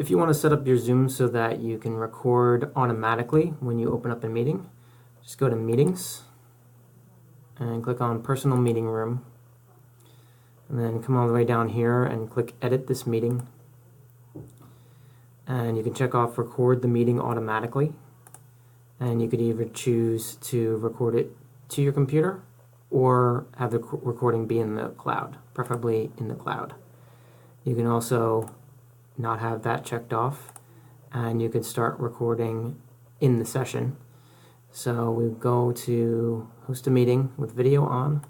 If you want to set up your Zoom so that you can record automatically when you open up a meeting, just go to Meetings and click on Personal Meeting Room, and then come all the way down here and click Edit this meeting, and you can check off Record the meeting automatically, and you could either choose to record it to your computer or have the recording be in the cloud, preferably in the cloud. You can also not have that checked off, and you could start recording in the session. So we go to host a meeting with video on.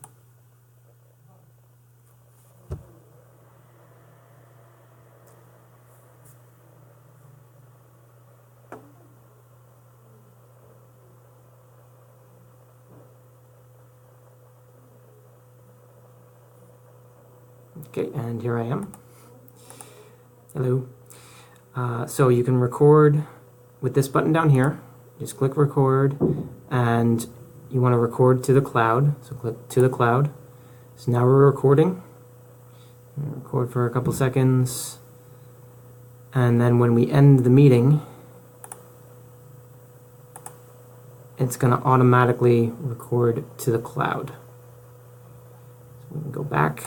Okay, and here I am. Hello. So you can record with this button down here. Just click record, and you want to record to the cloud. So click to the cloud. So now we're recording. Record for a couple seconds. And then when we end the meeting, it's going to automatically record to the cloud. So we can go back.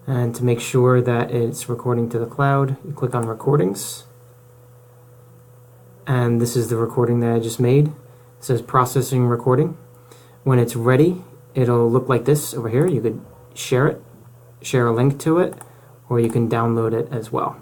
And to make sure that it's recording to the cloud, you click on Recordings. And this is the recording that I just made. It says Processing Recording. When it's ready, it'll look like this over here. You could share it, share a link to it, or you can download it as well.